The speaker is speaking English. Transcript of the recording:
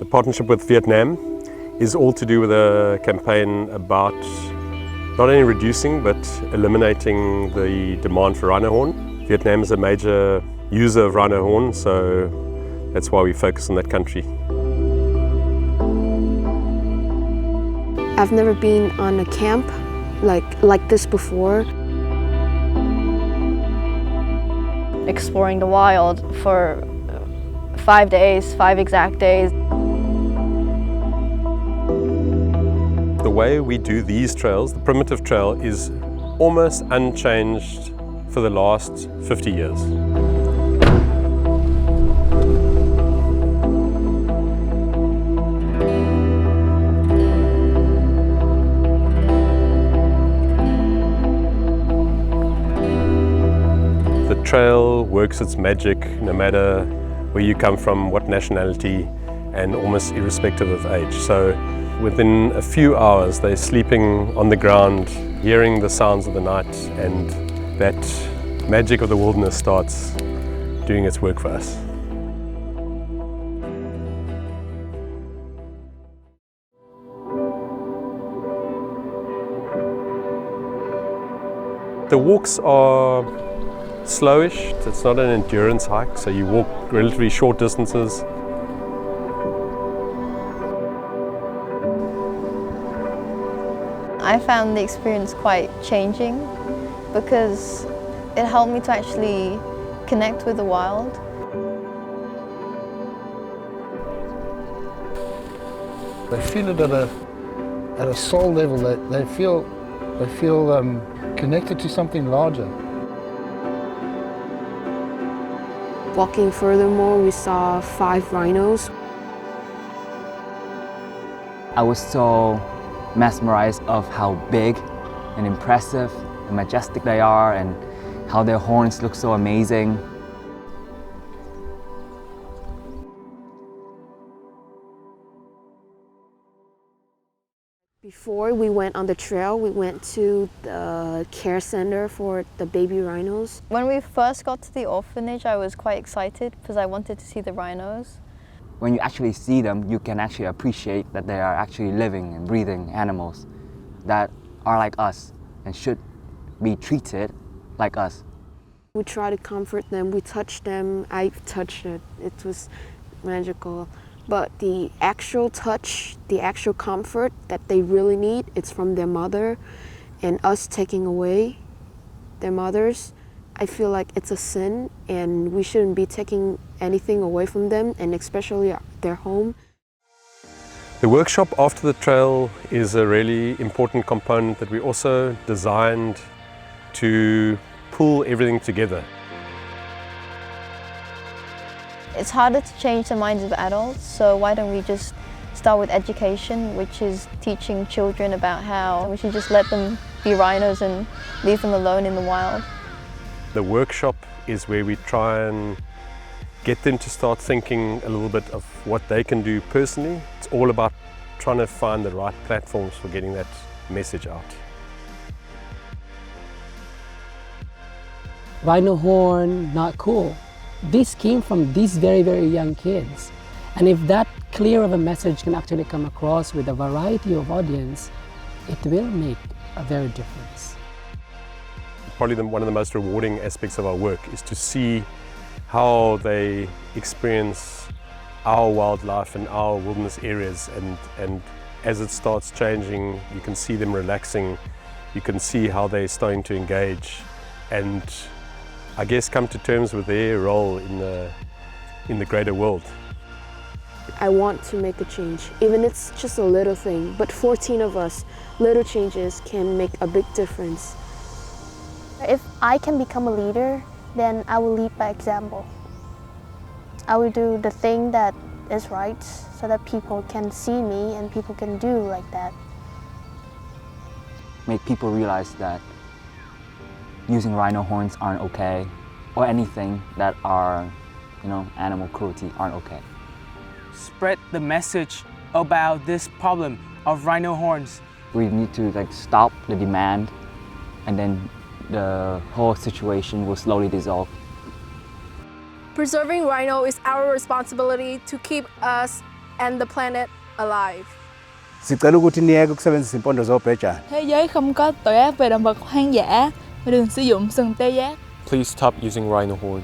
partnership with Vietnam is all to do with a campaign about not only reducing but eliminating the demand for rhino horn. Vietnam is a major user of rhino horn, so that's why we focus on that country. I've never been on a camp like this before. Exploring the wild for 5 days, 5 exact days. The way we do these trails, the primitive trail, is almost unchanged for the last 50 years. The trail works its magic no matter where you come from, what nationality, and almost irrespective of age. So within a few hours they're sleeping on the ground, hearing the sounds of the night, and that magic of the wilderness starts doing its work for us. The walks are slowish. It's not an endurance hike, so you walk relatively short distances. I found the experience quite changing because it helped me to actually connect with the wild. They feel it at a soul level. They feel connected to something larger. Walking furthermore, we saw 5 rhinos. I was so mesmerized of how big and impressive and majestic they are, and how their horns look so amazing. Before we went on the trail, we went to the care center for the baby rhinos. When we first got to the orphanage, I was quite excited because I wanted to see the rhinos. When you actually see them, you can actually appreciate that they are actually living and breathing animals that are like us and should be treated like us. We try to comfort them, we touch them. I touched it, it was magical. But the actual touch, the actual comfort that they really need, it's from their mother, and us taking away their mothers, I feel like it's a sin, and we shouldn't be taking anything away from them, and especially their home. The workshop after the trail is a really important component that we also designed to pull everything together. It's harder to change the minds of adults, so why don't we just start with education, which is teaching children about how we should just let them be rhinos and leave them alone in the wild. The workshop is where we try and get them to start thinking a little bit of what they can do personally. It's all about trying to find the right platforms for getting that message out. Rhino horn, not cool. This came from these very, very young kids. And if that clear of a message can actually come across with a variety of audience, it will make a very difference. Probably one of the most rewarding aspects of our work is to see how they experience our wildlife and our wilderness areas, and as it starts changing, you can see them relaxing, you can see how they're starting to engage, and I guess come to terms with their role in the greater world. I want to make a change, even if it's just a little thing, but 14 of us, little changes can make a big difference. If I can become a leader, then I will lead by example. I will do the thing that is right so that people can see me and people can do like that. Make people realize that using rhino horns aren't okay, or anything that are, animal cruelty aren't okay. Spread the message about this problem of rhino horns. We need to stop the demand, and then the whole situation will slowly dissolve. Preserving rhino is our responsibility to keep us and the planet alive. Sicela ukuthi niyeke ukusebenzisa impondo zobhejane. Thế giới không có tội ác về động vật hoang dã và đừng sử dụng sừng tê giác. Please stop using rhino horn.